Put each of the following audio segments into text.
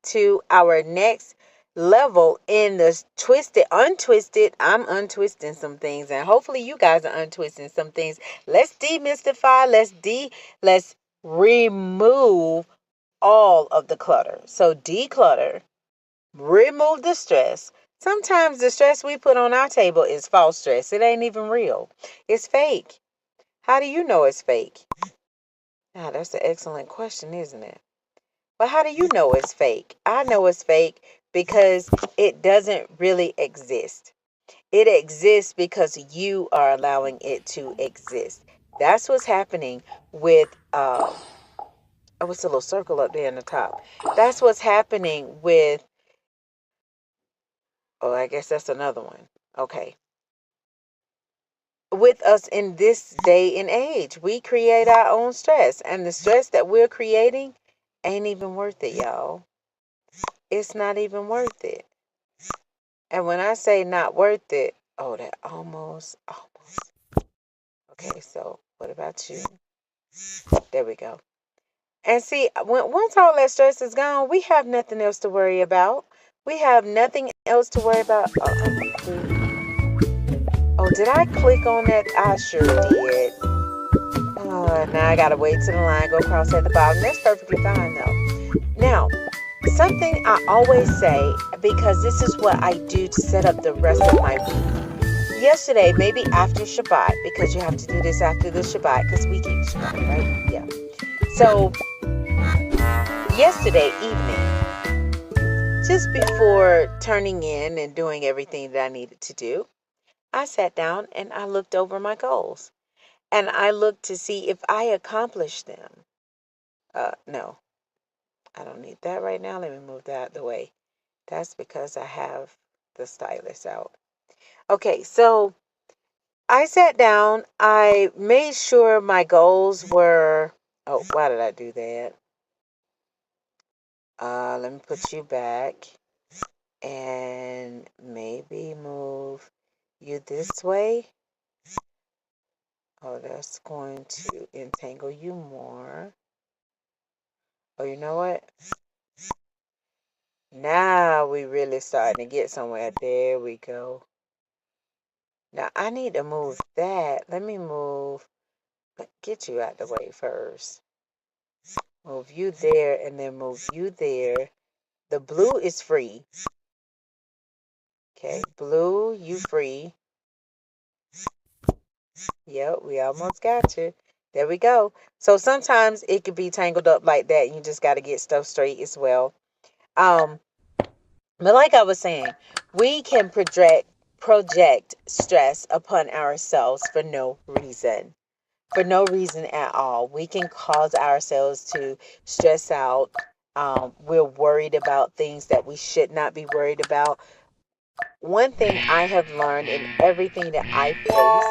to our next level in the untwisted. I'm untwisting some things, and hopefully you guys are untwisting some things. Let's demystify. Let's remove all of the clutter. So declutter, remove the stress. Sometimes the stress we put on our table is false stress. It ain't even real. It's fake. How do you know it's fake? Ah, that's an excellent question, isn't it? But how do you know it's fake? I know it's fake because it doesn't really exist. It exists because you are allowing it to exist. That's what's happening with what's the little circle up there in the top? That's what's happening with, oh, I guess that's another one. Okay. With us in this day and age, we create our own stress, and the stress that we're creating ain't even worth it, y'all. It's not even worth it. And when I say not worth it, oh, that almost. Okay, so what about you? There we go. And see, once all that stress is gone, we have nothing else to worry about. We have nothing else to worry about. Oh, did I click on that? I sure did. Now I gotta wait till the line go across at the bottom. That's perfectly fine though. Now, something I always say, because this is what I do to set up the rest of my week. Yesterday, maybe after Shabbat, because you have to do this after the Shabbat, because we keep Shabbat, right? Yeah. So, yesterday evening, just before turning in and doing everything that I needed to do, I sat down and I looked over my goals. And I looked to see if I accomplished them. No, I don't need that right now. Let me move that out of the way. That's because I have the stylus out. Okay, so I sat down. I made sure my goals were. Oh, why did I do that? Let me put you back and maybe move you this way. Oh, that's going to entangle you more. Oh, you know what? Now we really starting to get somewhere. There we go. Now I need to move that. Let me get you out the way first. Move you there and then move you there. The blue is free. Okay, blue, you free. Yep, we almost got you. There we go. So sometimes it could be tangled up like that. You just got to get stuff straight as well. But like I was saying, we can project stress upon ourselves for no reason. For no reason at all. We can cause ourselves to stress out. We're worried about things that we should not be worried about. One thing I have learned in everything that I face,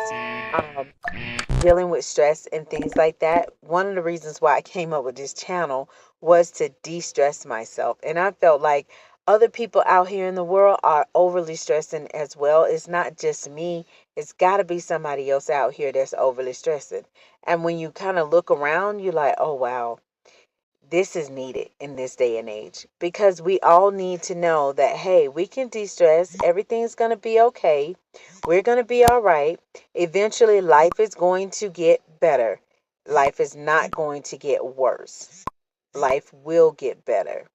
dealing with stress and things like that, one of the reasons why I came up with this channel was to de-stress myself. And I felt like other people out here in the world are overly stressing as well. It's not just me. It's got to be somebody else out here that's overly stressing. And when you kind of look around, you're like, oh, wow, this is needed in this day and age, because we all need to know that, hey, we can de-stress. Everything's going to be okay. We're going to be all right. Eventually, life is going to get better. Life is not going to get worse. Life will get better.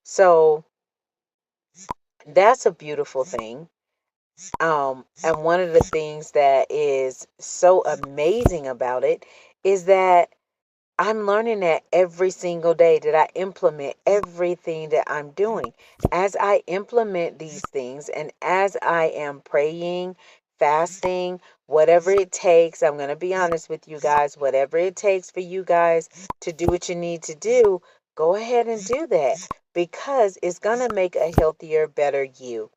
So that's a beautiful thing. And one of the things that is so amazing about it is that I'm learning that every single day, that I implement everything that I'm doing. As I implement these things and as I am praying, fasting, whatever it takes, I'm going to be honest with you guys, whatever it takes for you guys to do what you need to do, go ahead and do that, because it's going to make a healthier, better you.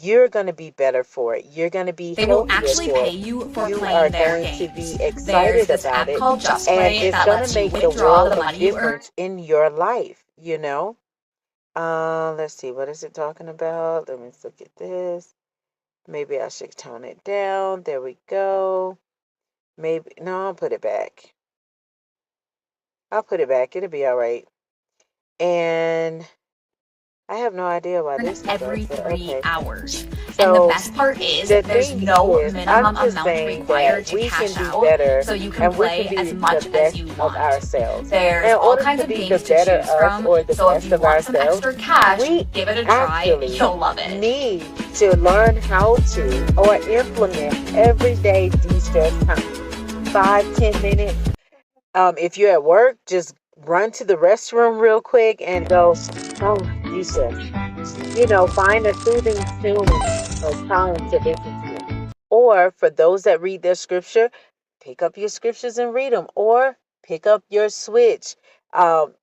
You're going to be better for it. You're going to be They will healthier actually for pay it. you for You are playing their going to games. be There's excited this about app it, called Just and Play it's that going to lets you make the withdraw world the of money you earn. difference in your life, you know? Let's see, what is it talking about? Let me look at this. Maybe I should tone it down. There we go. Maybe, no, I'll put it back. I'll put it back. It'll be all right. And I have no idea why this is every up, but 3 hours. And the So best part is the there's thing no is, minimum I'm just amount saying required that to we can cash be out, better so you can and we can play as be the much as best you of want. ourselves. There's In all order kinds to of be the games to better choose us from, or the so if best you of want some ourselves, extra cash, we give it a try, actually you'll love it. need to learn how to or implement everyday de-stress time. 5, 10 minutes. If you're at work, just run to the restroom real quick and go, oh, de-stress. Find a soothing tune or song to listen to. Or for those that read their scripture, pick up your scriptures and read them. Or pick up your Switch. Um,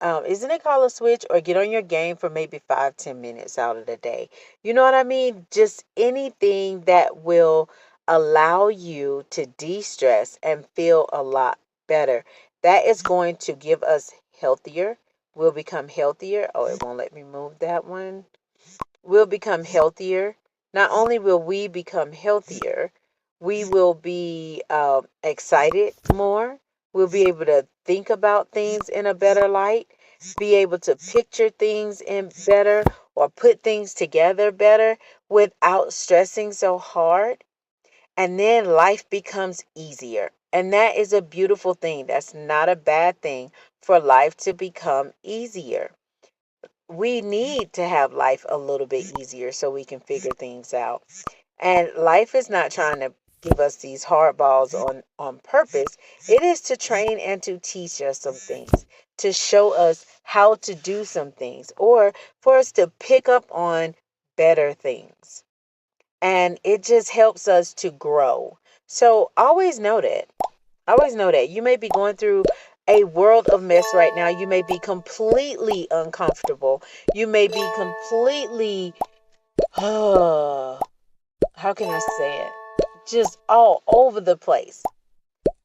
isn't it called a Switch? Or get on your game for maybe 5, 10 minutes out of the day. You know what I mean? Just anything that will allow you to de-stress and feel a lot better. That is going to give us healthier. We'll become healthier. Oh, it won't let me move that one. We'll become healthier. Not only will we become healthier, we will be excited more. We'll be able to think about things in a better light, be able to picture things in better or put things together better without stressing so hard. And then life becomes easier. And that is a beautiful thing. That's not a bad thing for life to become easier. We need to have life a little bit easier so we can figure things out. And life is not trying to give us these hard balls on purpose. It is to train and to teach us some things, to show us how to do some things, or for us to pick up on better things. And it just helps us to grow. So always know that. Always know that. You may be going through a world of mess right now. You may be completely uncomfortable. You may be completely, how can I say it? Just all over the place.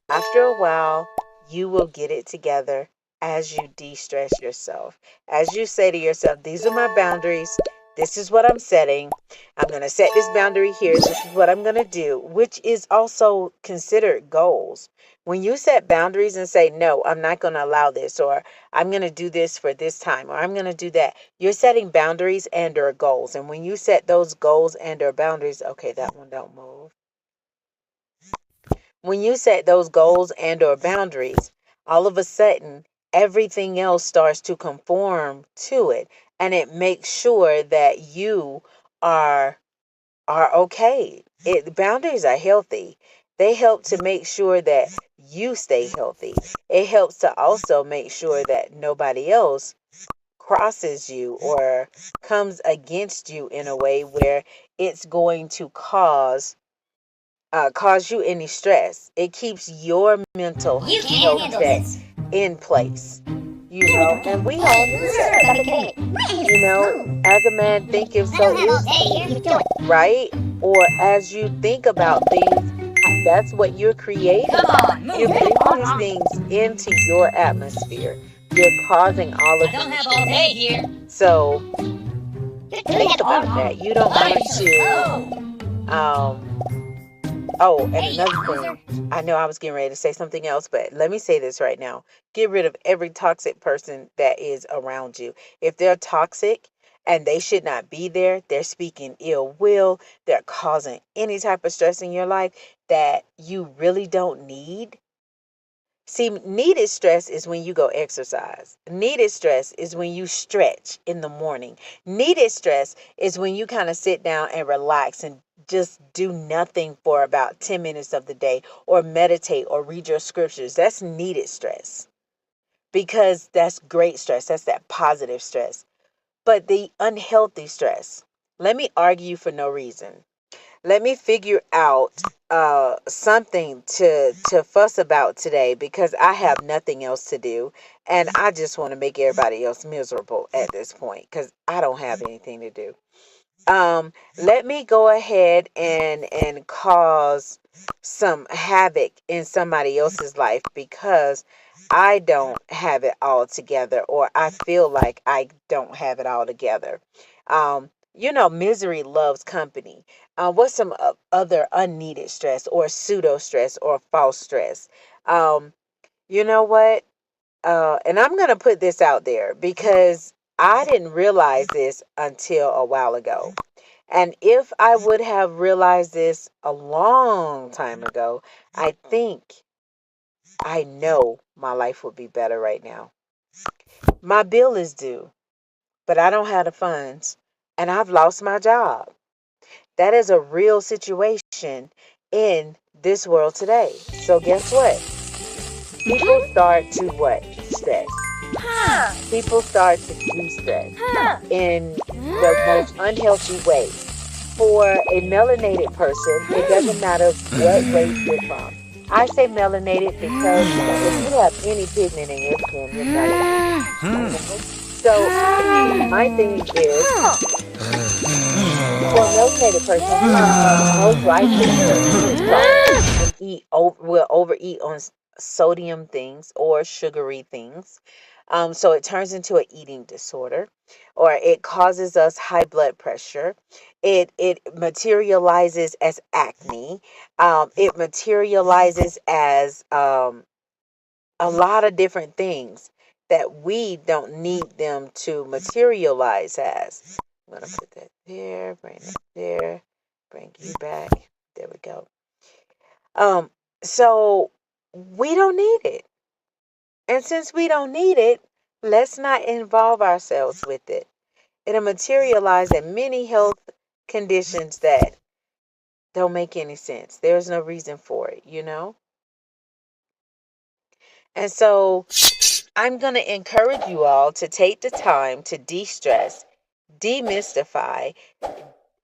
After a while, you will get it together as you de-stress yourself. As you say to yourself, these are my boundaries. This is what I'm setting. I'm going to set this boundary here. This is what I'm going to do, which is also considered goals. When you set boundaries and say, no, I'm not going to allow this, or I'm going to do this for this time, or I'm going to do that, you're setting boundaries and or goals. And when you set those goals and or boundaries, okay, that one don't move. When you set those goals and or boundaries, all of a sudden everything else starts to conform to it, and it makes sure that you are okay. Boundaries are healthy. They help to make sure that you stay healthy. It helps to also make sure that nobody else crosses you or comes against you in a way where it's going to cause you any stress. It keeps your mental health check in place. And we all need that. As a man thinketh, so is he, right? Or as you think about things, that's what you're creating. You're bringing these things into your atmosphere. You're causing all of these things. So think about that. You don't want to oh, and another thing, I know I was getting ready to say something else, but let me say this right now. Get rid of every toxic person that is around you. If they're toxic and they should not be there, they're speaking ill will, they're causing any type of stress in your life that you really don't need. See, needed stress is when you go exercise. Needed stress is when you stretch in the morning. Needed stress is when you kind of sit down and relax and just do nothing for about 10 minutes of the day or meditate or read your scriptures. That's needed stress because that's great stress. That's that positive stress. But the unhealthy stress, let me argue for no reason. Let me figure out something to fuss about today because I have nothing else to do and I just want to make everybody else miserable at this point because I don't have anything to do. Let me go ahead and cause some havoc in somebody else's life because I don't have it all together, or I feel like I don't have it all together. Misery loves company. What's some other unneeded stress or pseudo stress or false stress? You know what? And I'm going to put this out there because I didn't realize this until a while ago. And if I would have realized this a long time ago, I know my life would be better right now. My bill is due, but I don't have the funds, and I've lost my job. That is a real situation in this world today. So guess what? People start to what? Stress. People start to de-stress in the most unhealthy way. For a melanated person, it doesn't matter what race you're from. I say melanated because if you have any pigment in your skin, you're melanated. So my thing is, for a melanated person, most likely will overeat on sodium things or sugary things. So it turns into an eating disorder, or it causes us high blood pressure. It materializes as acne. It materializes as a lot of different things that we don't need them to materialize as. I'm gonna put that there, bring it there, bring you back. There we go. So we don't need it. And since we don't need it, let's not involve ourselves with it. It'll materialize in many health conditions that don't make any sense. There's no reason for it, you know? And so I'm going to encourage you all to take the time to de-stress, demystify,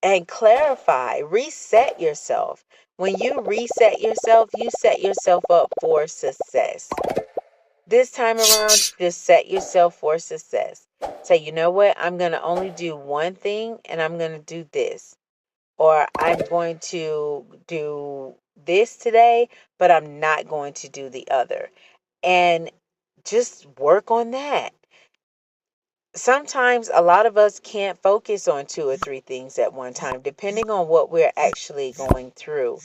and clarify. Reset yourself. When you reset yourself, you set yourself up for success. This time around, just set yourself for success. Say, you know what? I'm going to only do one thing, and I'm going to do this. Or I'm going to do this today, but I'm not going to do the other. And just work on that. Sometimes a lot of us can't focus on 2 or 3 things at one time, depending on what we're actually going through.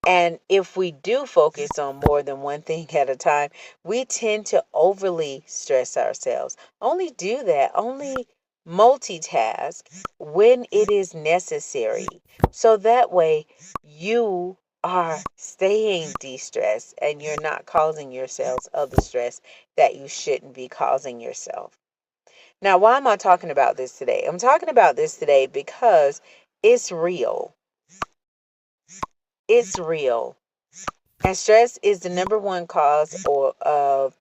And if we do focus on more than one thing at a time, we tend to overly stress ourselves. Only do that. Only multitask when it is necessary. So that way you are staying de-stressed and you're not causing yourselves other stress that you shouldn't be causing yourself. Now, why am I talking about this today? I'm talking about this today because it's real. It's real. And stress is the number one cause of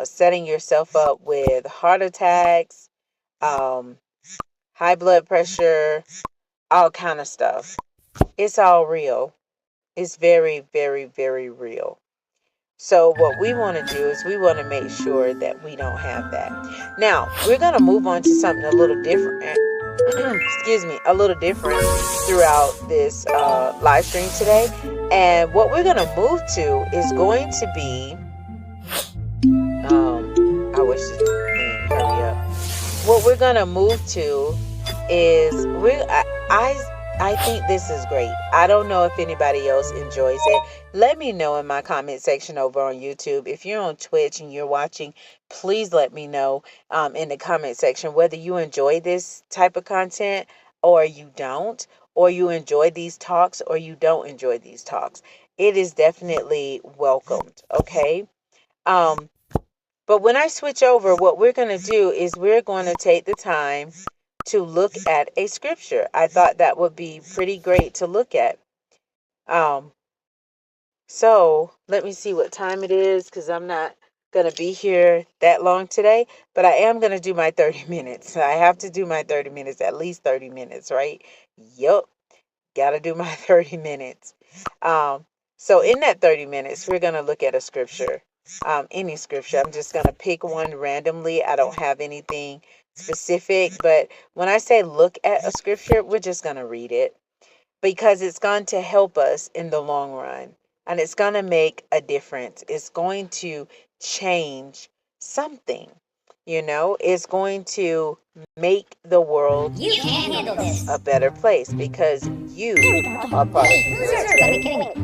setting yourself up with heart attacks, high blood pressure, all kind of stuff. It's all real. It's very, very, very real. So what we want to do is we want to make sure that we don't have that. Now, we're going to move on to something a little different. Excuse me, a little different throughout this live stream today. And what we're going to move to is going to be, I wish this thing hurry up. What we're going to move to is, I think this is great. I don't know if anybody else enjoys it. Let me know in my comment section over on YouTube. If you're on Twitch and you're watching, please let me know in the comment section whether you enjoy this type of content or you don't, or you enjoy these talks or you don't enjoy these talks. It is definitely welcomed, okay? But when I switch over, what we're going to do is we're going to take the time to look at a scripture. I thought that would be pretty great to look at. So let me see what time it is, because I'm not going to be here that long today, but I am going to do my 30 minutes. I have to do my 30 minutes, at least 30 minutes, right? Yup. Got to do my 30 minutes. So in that 30 minutes, we're going to look at a scripture. Any scripture. I'm just going to pick one randomly. I don't have anything specific, but when I say look at a scripture, we're just going to read it because it's going to help us in the long run, and it's going to make a difference. It's going to change something, it's going to make the world a better place because you are part of it.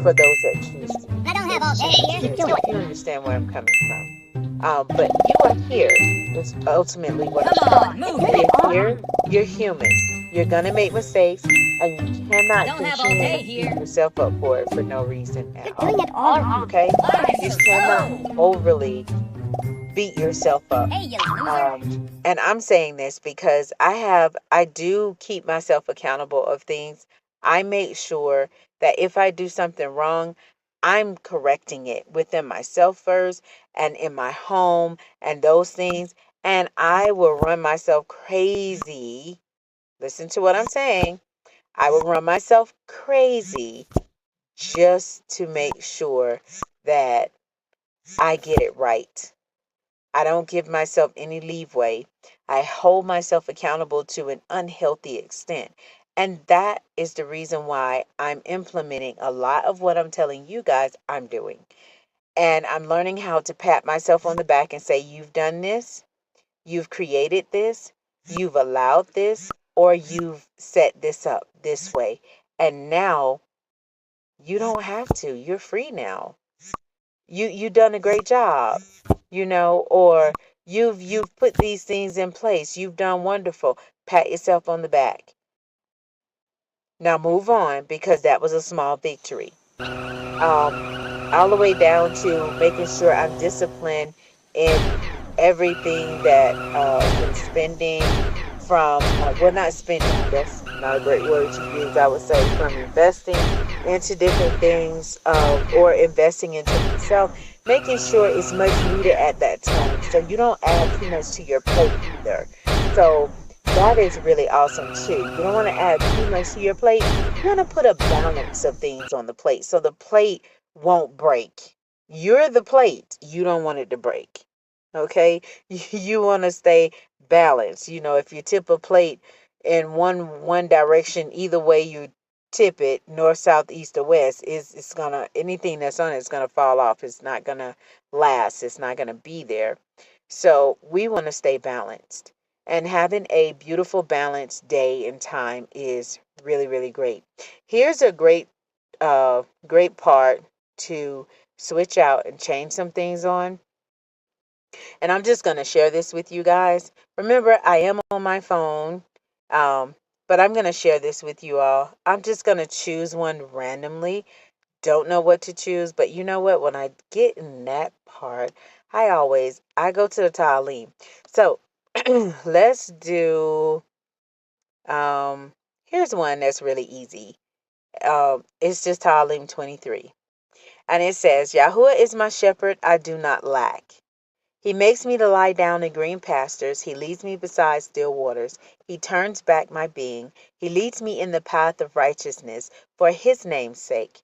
For those that choose to. I don't have all day here. You understand where I'm coming from. But you are here. Is ultimately what I'm Come saying. on, move it. You're here. You're human. You're gonna make mistakes, and you cannot Don't have all continue day to beat here. yourself up for it for no reason at You're all. doing it all wrong. Okay? Why are You you so cannot slow? overly beat yourself up. Hey, you loser. And I'm saying this because I do keep myself accountable of things. I make sure that if I do something wrong, I'm correcting it within myself first and in my home and those things. And I will run myself crazy. Listen to what I'm saying. I will run myself crazy just to make sure that I get it right. I don't give myself any leeway. I hold myself accountable to an unhealthy extent. And that is the reason why I'm implementing a lot of what I'm telling you guys I'm doing. And I'm learning how to pat myself on the back and say, you've done this, you've created this, you've allowed this, or you've set this up this way. And now you don't have to. You're free now. You done a great job, or you've put these things in place. You've done wonderful. Pat yourself on the back. Now move on because that was a small victory. All the way down to making sure I'm disciplined in everything that in spending from well, not spending, that's not a great word to use. I would say from investing into different things, or investing into myself, making sure it's much needed at that time so you don't add too much to your plate either. So that is really awesome too. You don't want to add too much to your plate. You want to put a balance of things on the plate so the plate won't break. You're the plate. You don't want it to break. Okay? You want to stay balanced. If you tip a plate in one direction, either way you tip it, north, south, east, or west, is it's gonna anything that's on it's gonna fall off. It's not gonna last. It's not gonna be there. So we want to stay balanced. And having a beautiful balanced day and time is really, really great. Here's a great part to switch out and change some things on. And I'm just going to share this with you guys. Remember, I am on my phone, um, but I'm going to share this with you all. I'm just going to choose one randomly. Don't know what to choose, but you know what? When I get in that part, I go to the Talim. So let's do, um, here's one that's really easy. It's just Talim 23. And it says, Yahuwah is my shepherd, I do not lack. He makes me to lie down in green pastures. He leads me beside still waters. He turns back my being. He leads me in the path of righteousness for his name's sake.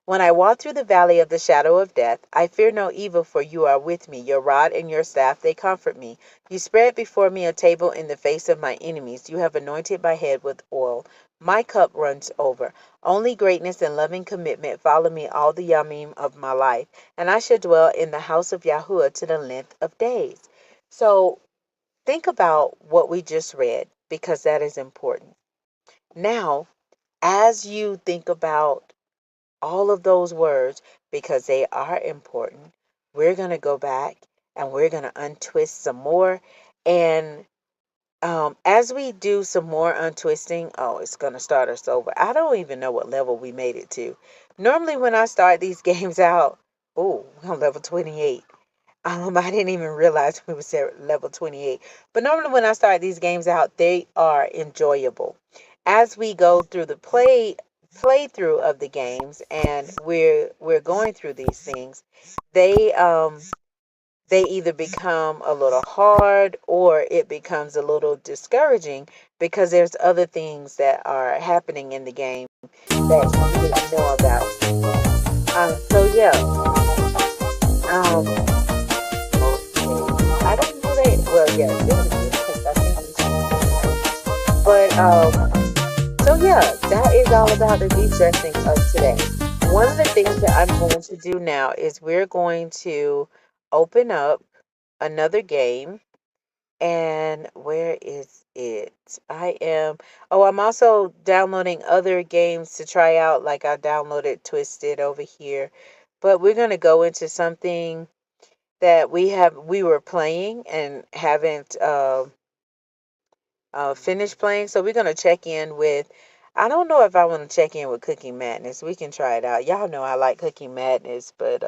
When I walk through the valley of the shadow of death, I fear no evil, for you are with me. Your rod and your staff, they comfort me. You spread before me a table in the face of my enemies. You have anointed my head with oil. My cup runs over. Only greatness and loving commitment follow me all the yamim of my life, and I shall dwell in the house of Yahuwah to the length of days. So think about what we just read, because that is important. Now, as you think about all of those words, because they are important, we're going to go back and we're going to untwist some more. And as we do some more untwisting, oh, it's going to start us over. I don't even know what level we made it to. Normally, when I start these games out, oh, we're on level 28. I didn't even realize we was at level 28. But normally when I start these games out, they are enjoyable. As we go through the playthrough of the games, and we're going through these things, they they either become a little hard or it becomes a little discouraging because there's other things that are happening in the game that you didn't know about. So yeah. Um, I don't know that. Well, yeah, it is because I think but so yeah, that is all about the de-stressing of today. One of the things that I'm going to do now is we're going to open up another game. And where is it? I'm also downloading other games to try out. Like I downloaded Twisted over here. But we're going to go into something that we were playing and haven't finished playing. So we're gonna check in with. I don't know if I want to check in with Cooking Madness. We can try it out. Y'all know I like Cooking Madness, but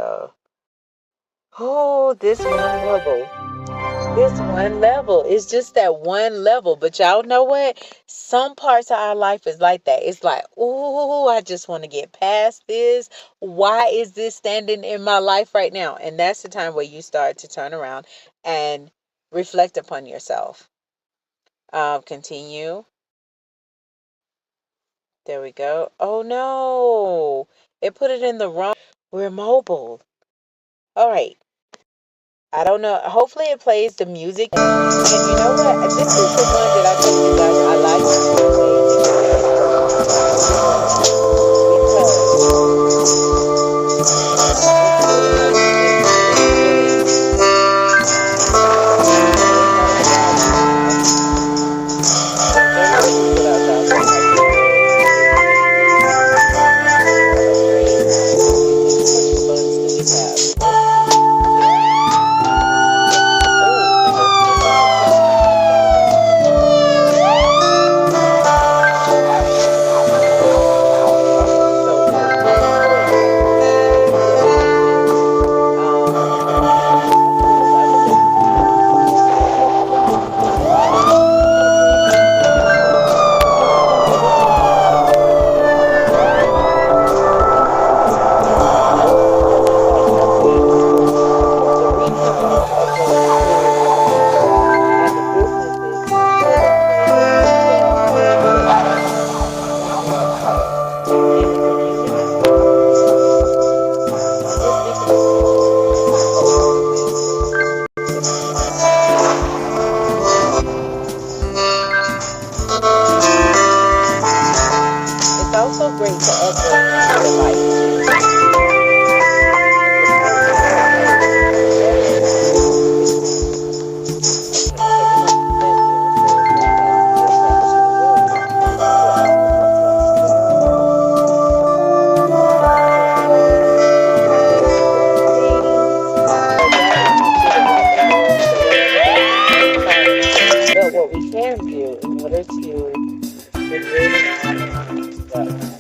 oh, this one level. This one level. It's just that one level. But y'all know what? Some parts of our life is like that. It's like, oh, I just want to get past this. Why is this standing in my life right now? And that's the time where you start to turn around and reflect upon yourself. Continue. There we go. Oh no. It put it in the wrong. We're mobile. All right. I don't know. Hopefully it plays the music. And you know what? This is the one that I told you guys I like what we can do in order to get rid of